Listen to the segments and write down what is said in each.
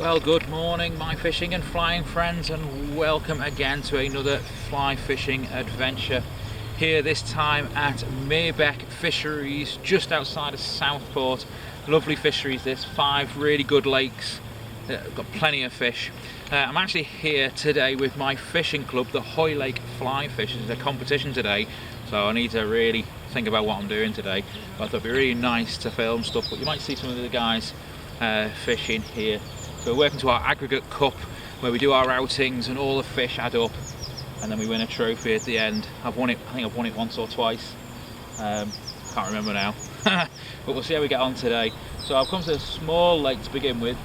Well, good morning my fishing and flying friends, and welcome again to another fly fishing adventure here, this time at Mere Beck Fisheries just outside of Southport. Lovely fisheries this, 5 really good lakes, got plenty of fish. I'm actually here today with my fishing club, the Hoylake Fly Fishers. There's a competition today, so I need to really think about what I'm doing today. But I thought it'd be really nice to film stuff, but you might see some of the guys fishing here. So we're working to our aggregate cup where we do our outings and all the fish add up and then we win a trophy at the end. I think I've won it once or twice, can't remember now. But we'll see how we get on today. So I've come to a small lake to begin with.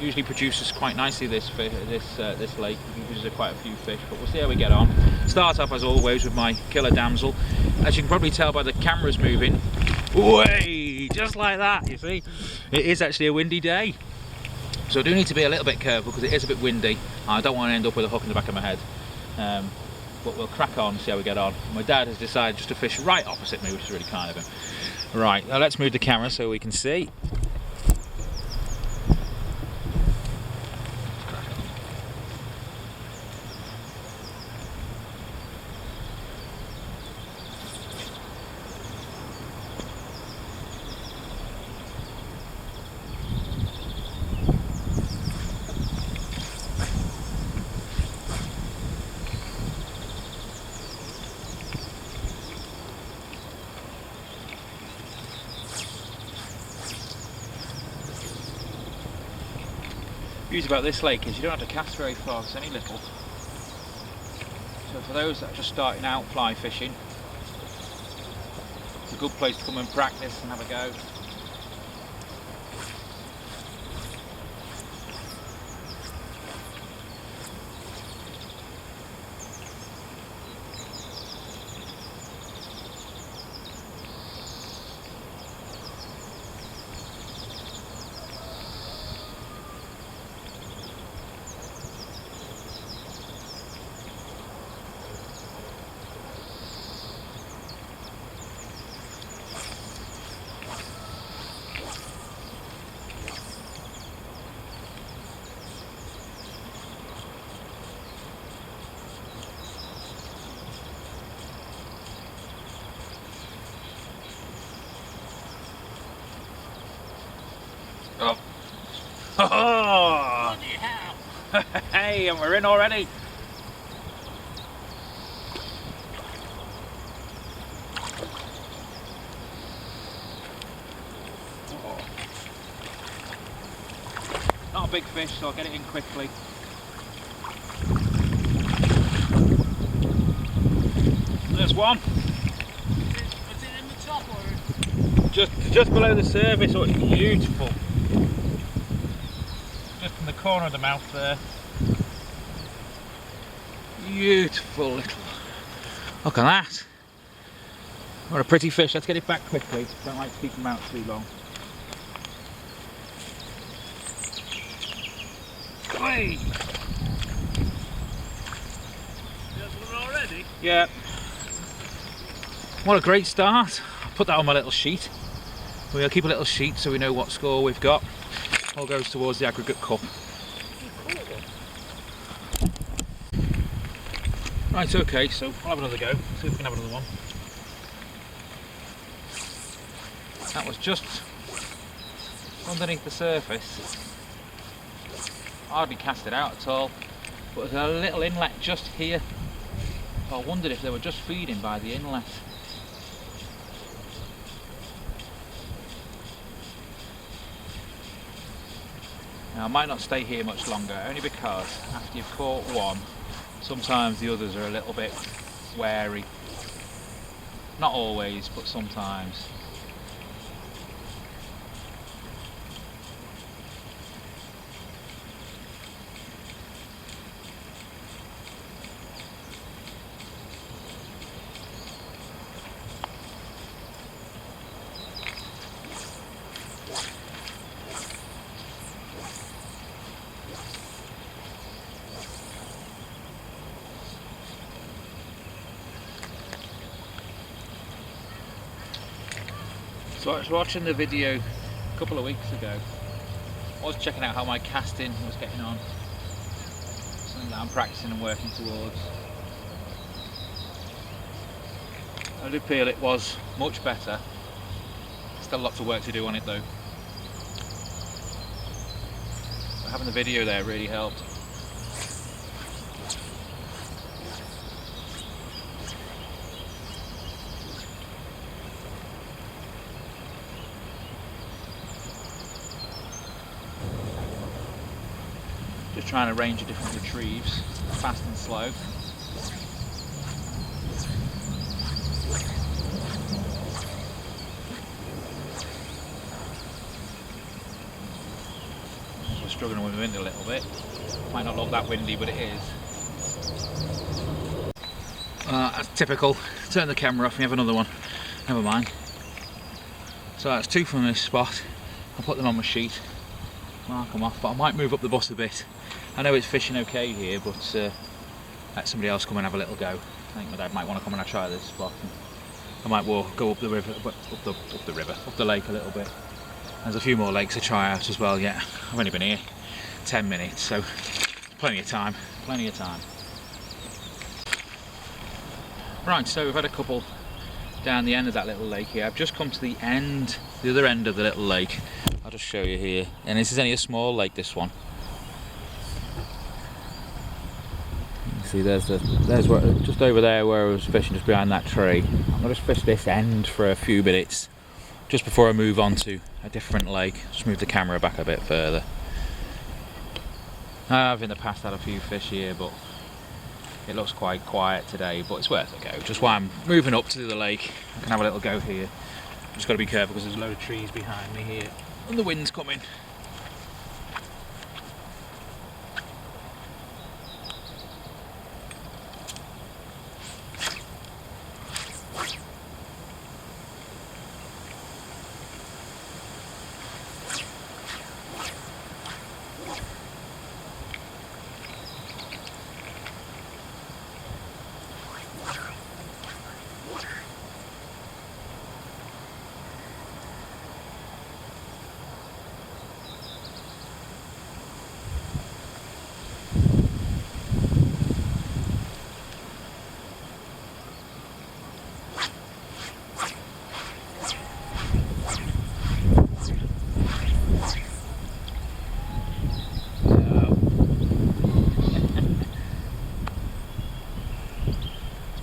Usually produces quite nicely this lake, it produces quite a few fish, but we'll see how we get on. Start off as always with my killer damsel. As you can probably tell by the cameras moving, way, just like that, you see. It is actually a windy day. So I do need to be a little bit careful because it is a bit windy. I don't want to end up with a hook in the back of my head. But we'll crack on and see how we get on. My dad has decided just to fish right opposite me, which is really kind of him. Right, now let's move the camera so we can see. The beauty about this lake is you don't have to cast very far, it's only little. So for those that are just starting out fly fishing, it's a good place to come and practice and have a go. Oh! Oh! Hey, and we're in already. Oh. Not a big fish, so I'll get it in quickly. There's one. Was it in the top or? Just below the surface. Oh, it's beautiful. Just in the corner of the mouth there. Beautiful little. Look at that. What a pretty fish. Let's get it back quickly. Don't like to keep them out too long. Hey! There's one already? Yeah. What a great start. I'll put that on my little sheet. We'll keep a little sheet so we know what score we've got. All goes towards the aggregate cup. Right, okay, so we'll have another go. See if we can have another one. That was just underneath the surface. Hardly cast it out at all. But there's a little inlet just here. So I wondered if they were just feeding by the inlet. Now, I might not stay here much longer, only because after you've caught one, sometimes the others are a little bit wary. Not always, but sometimes. So I was watching the video a couple of weeks ago I was checking out how my casting was getting on. Something that I'm practicing and working towards. I did feel it was much better. Still lots of work to do on it though. But having the video there really helped. Just trying to arrange a different retrieves, fast and slow. We're struggling with the wind a little bit. Might not look that windy, but it is. That's typical. Turn the camera off and you have another one. Never mind. So that's 2 from this spot. I'll put them on my sheet, mark them off, but I might move up the bus a bit. I know it's fishing okay here, but let somebody else come and have a little go. I think my dad might want to come and try this spot. I might go up the river, up the lake a little bit. There's a few more lakes to try out as well yet. I've only been here 10 minutes, so plenty of time, plenty of time. Right, so we've had a couple down the end of that little lake here. I've just come to the other end of the little lake. I'll just show you here. And this is only a small lake, this one. See, there's where, just over there where I was fishing, just behind that tree. I'm going to just fish this end for a few minutes just before I move on to a different lake. Just move the camera back a bit further. I've in the past had a few fish here, but it looks quite quiet today, but it's worth a go. Just while I'm moving up to the lake, I can have a little go here. Just got to be careful because there's a load of trees behind me here and the wind's coming.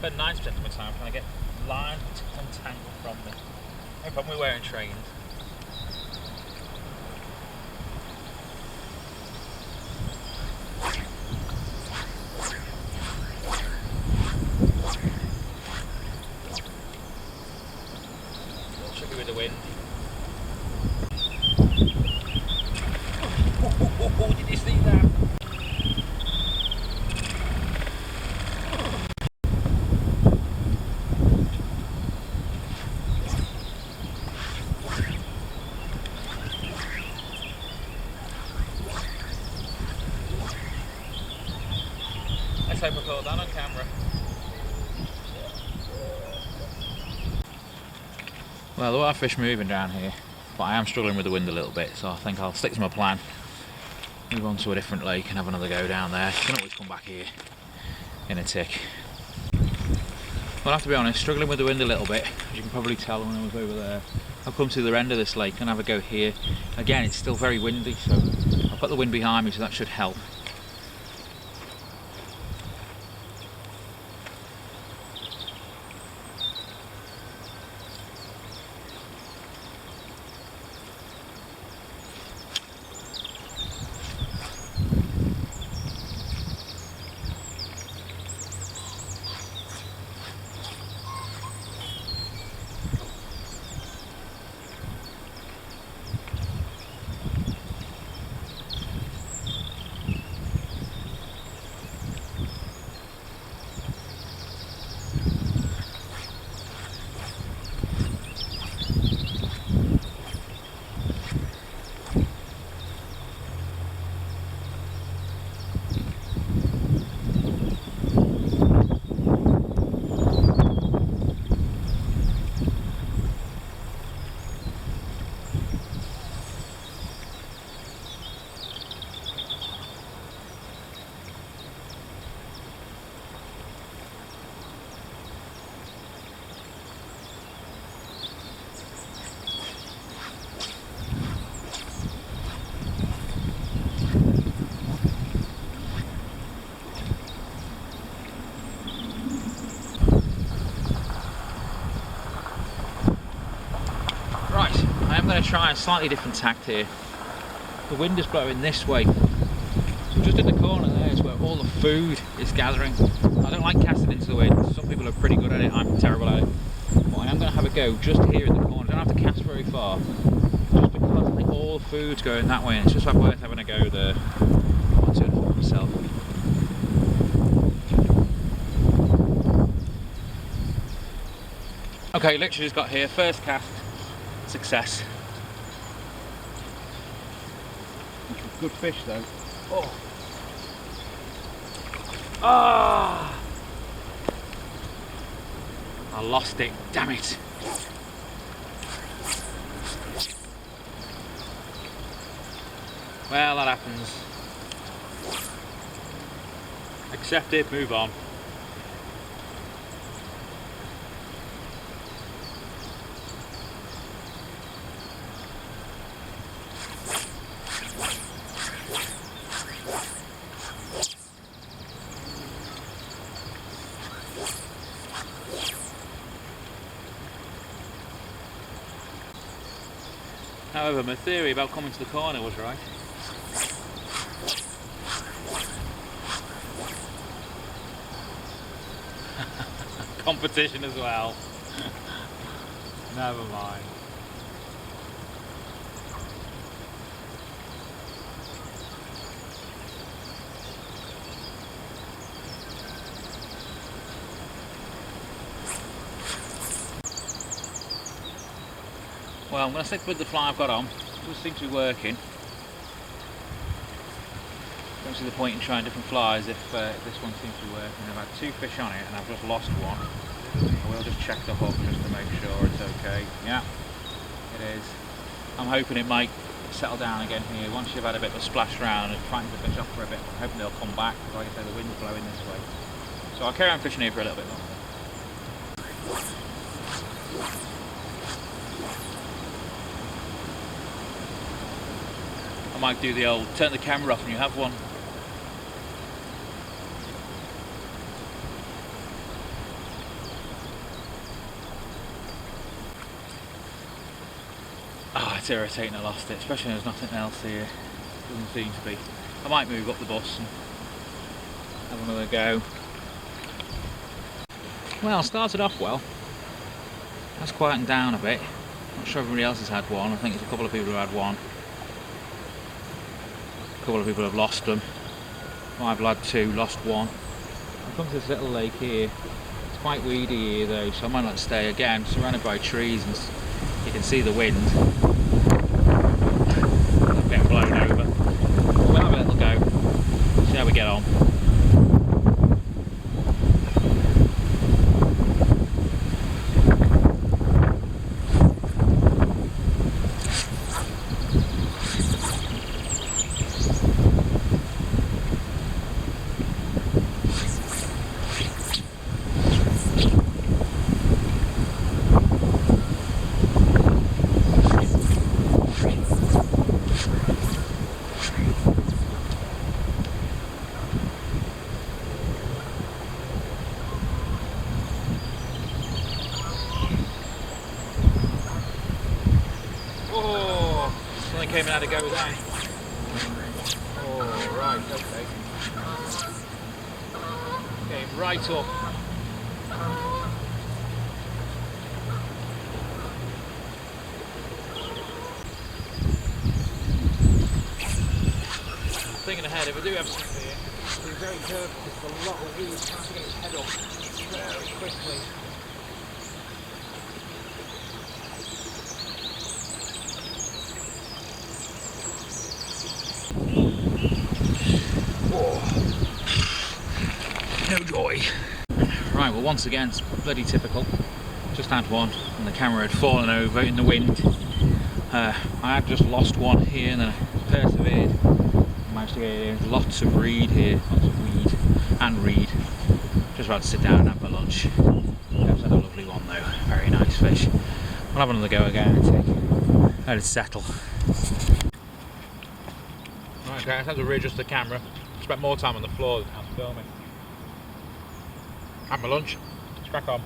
Spend 90% of my time trying to get line untangled from me. No problem with wearing trains. Should be with the wind. Oh, did you see that? Let's hope I caught that on camera. Well, there are fish moving down here, but I am struggling with the wind a little bit, so I think I'll stick to my plan. Move on to a different lake and have another go down there. I can always come back here in a tick. Well, I have to be honest, struggling with the wind a little bit, as you can probably tell when I was over there. I've come to the end of this lake and have a go here. Again, it's still very windy, so I've got the wind behind me, so that should help. am going to try a slightly different tact here. The wind is blowing this way. So just in the corner there is where all the food is gathering. I don't like casting into the wind. Some people are pretty good at it, I'm terrible at it. But I am going to have a go just here in the corner. I don't have to cast very far. Just because I think all the food's going that way and it's just worth having a go there. I want to inform myself. Okay, literally just got here. First cast. Success. Good fish though. Oh. Ah! I lost it, damn it. Well, that happens. Accept it, move on. However, my theory about coming to the corner was right. Competition as well. Never mind. Well, I'm going to stick with the fly I've got on. It does seem to be working. Don't see the point in trying different flies if this one seems to be working. I've had 2 fish on it and I've just lost one. I will just check the hook just to make sure it's okay. Yeah, it is. I'm hoping it might settle down again here. Once you've had a bit of a splash around and fighting the fish off for a bit, I'm hoping they'll come back. Like I say, the wind's blowing this way. So I'll carry on fishing here for a little bit longer. I might do the old turn the camera off when you have one. Oh, it's irritating I lost it, especially when there's nothing else here. Doesn't seem to be. I might move up the bus and have another go. Well, started off well. That's quietened down a bit. Not sure if everybody else has had one. I think there's a couple of people who had one. A couple of people have lost them. I've had 2, lost 1. I've come to this little lake here. It's quite weedy here though, so I might not stay. Again, surrounded by trees and you can see the wind. It's getting blown over. We'll have a little go, see how we get on. Came and had a go with that. Oh, right, okay. Came right up. Thinking ahead, if I do have something here, be very careful because there's a lot of weeds trying to get its head up very quickly. No joy. Right, well once again, it's bloody typical. Just had one and the camera had fallen over in the wind. I had just lost one here and then I persevered. Managed to get it in. Lots of reed here, lots of weed and reed. Just about to sit down and have my lunch. I've had a lovely one though, very nice fish. We'll have another go again and let it settle. Right, okay, I have to readjust the camera. Spent more time on the floor than I was filming. Had my lunch, let's crack on.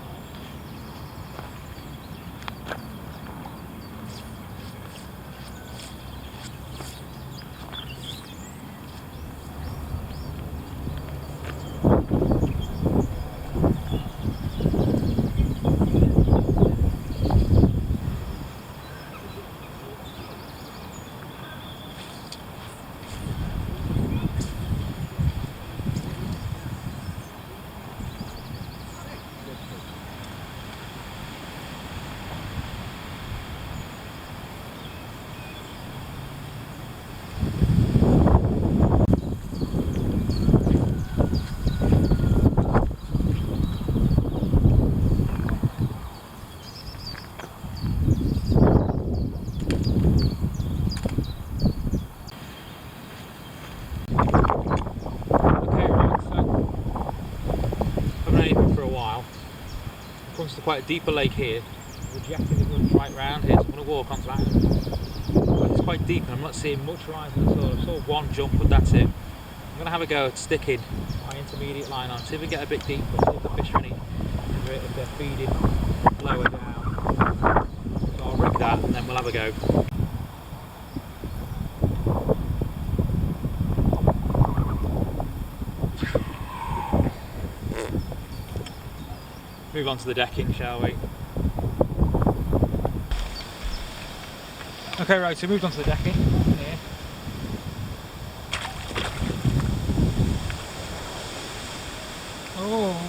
quite a deeper lake here. The jetty that runs right round here, so I'm going to walk onto that. But it's quite deep and I'm not seeing much rising at all. I saw one jump, but that's it. I'm going to have a go at sticking my intermediate line on, see if we get a bit deeper, see if the fish are any, if they're feeding lower down. So I'll rig that and then we'll have a go. Move on to the decking, shall we? Okay, right, so moved on to the decking here. Oh!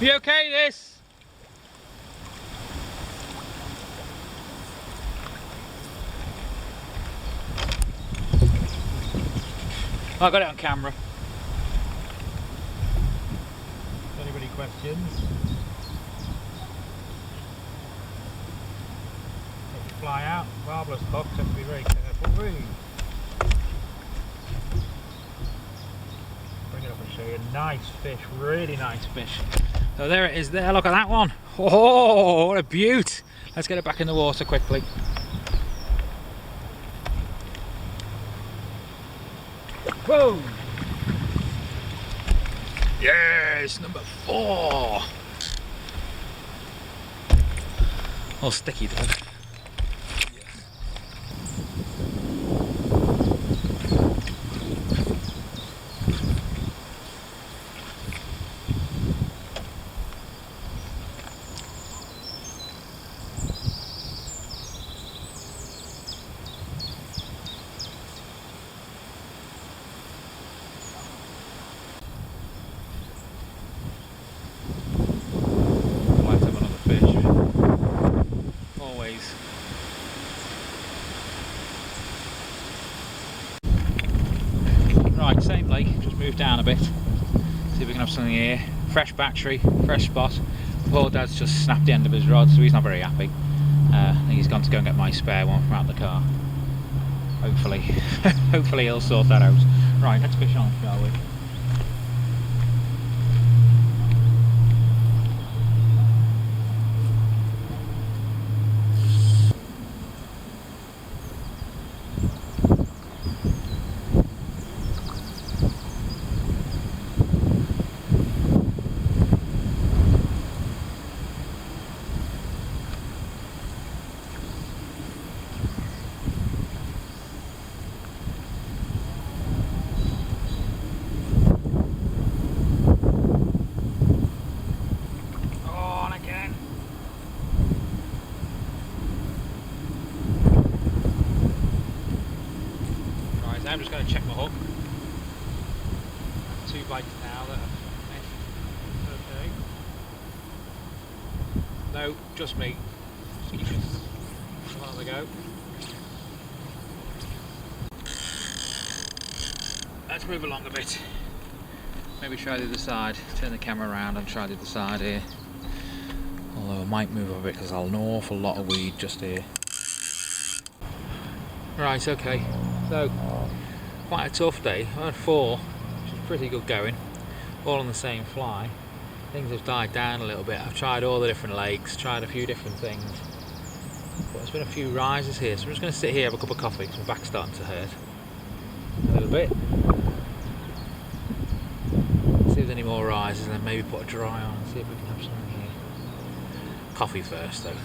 You okay, this? I got it on camera. Anybody questions? If you fly out, marvellous hook, so have to be very careful. Really. Bring it up and show you. Nice fish, really nice fish. So there it is there, look at that one. Oh, what a beaut. Let's get it back in the water quickly. Whoa! Yes, number 4. All sticky though. Right, same lake, just move down a bit. See if we can have something here. Fresh battery, fresh spot. Poor dad's just snapped the end of his rod, so he's not very happy. I think he's gone to go and get my spare one from out the car. Hopefully, hopefully he'll sort that out. Right, let's fish on, shall we? I'm just going to check my hook. 2 bites now that I've finished. Okay. No, just me. Just keep it. Come on, we go. Let's move along a bit. Maybe try the other side. Turn the camera around and try the other side here. Although I might move a bit because there's an awful lot of weed just here. Right, okay. So, quite a tough day. I had 4, which is pretty good going. All on the same fly. Things have died down a little bit. I've tried all the different lakes, tried a few different things. But there's been a few rises here, so I'm just going to sit here, have a cup of coffee, because my back's starting to hurt a little bit. See if there's any more rises, and then maybe put a dry on and see if we can have something here. Coffee first, though.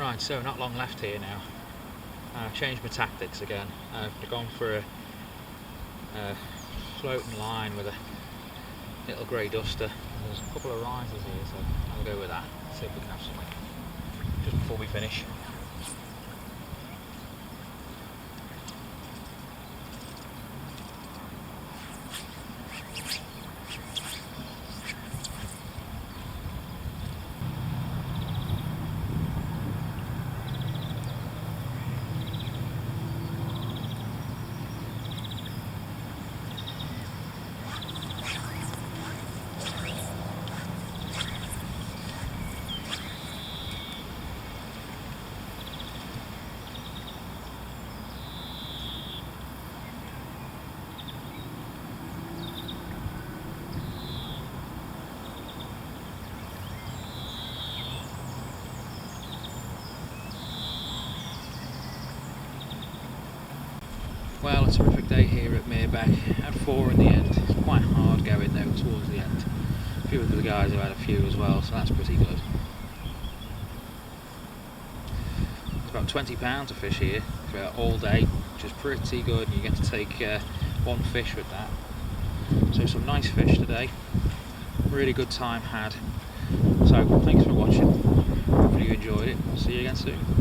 Right, so not long left here now. I've changed my tactics again. I've gone for a floating line with a little grey duster. There's a couple of risers here, so I'll go with that. See if we can have something just before we finish. Well, a terrific day here at Mere Beck. Had 4 in the end. It's quite hard going though towards the end. A few of the guys have had a few as well, so that's pretty good. It's about £20 to fish here for all day, which is pretty good. You get to take 1 fish with that. So some nice fish today. Really good time had. So thanks for watching. Hopefully you enjoyed it. I'll see you again soon.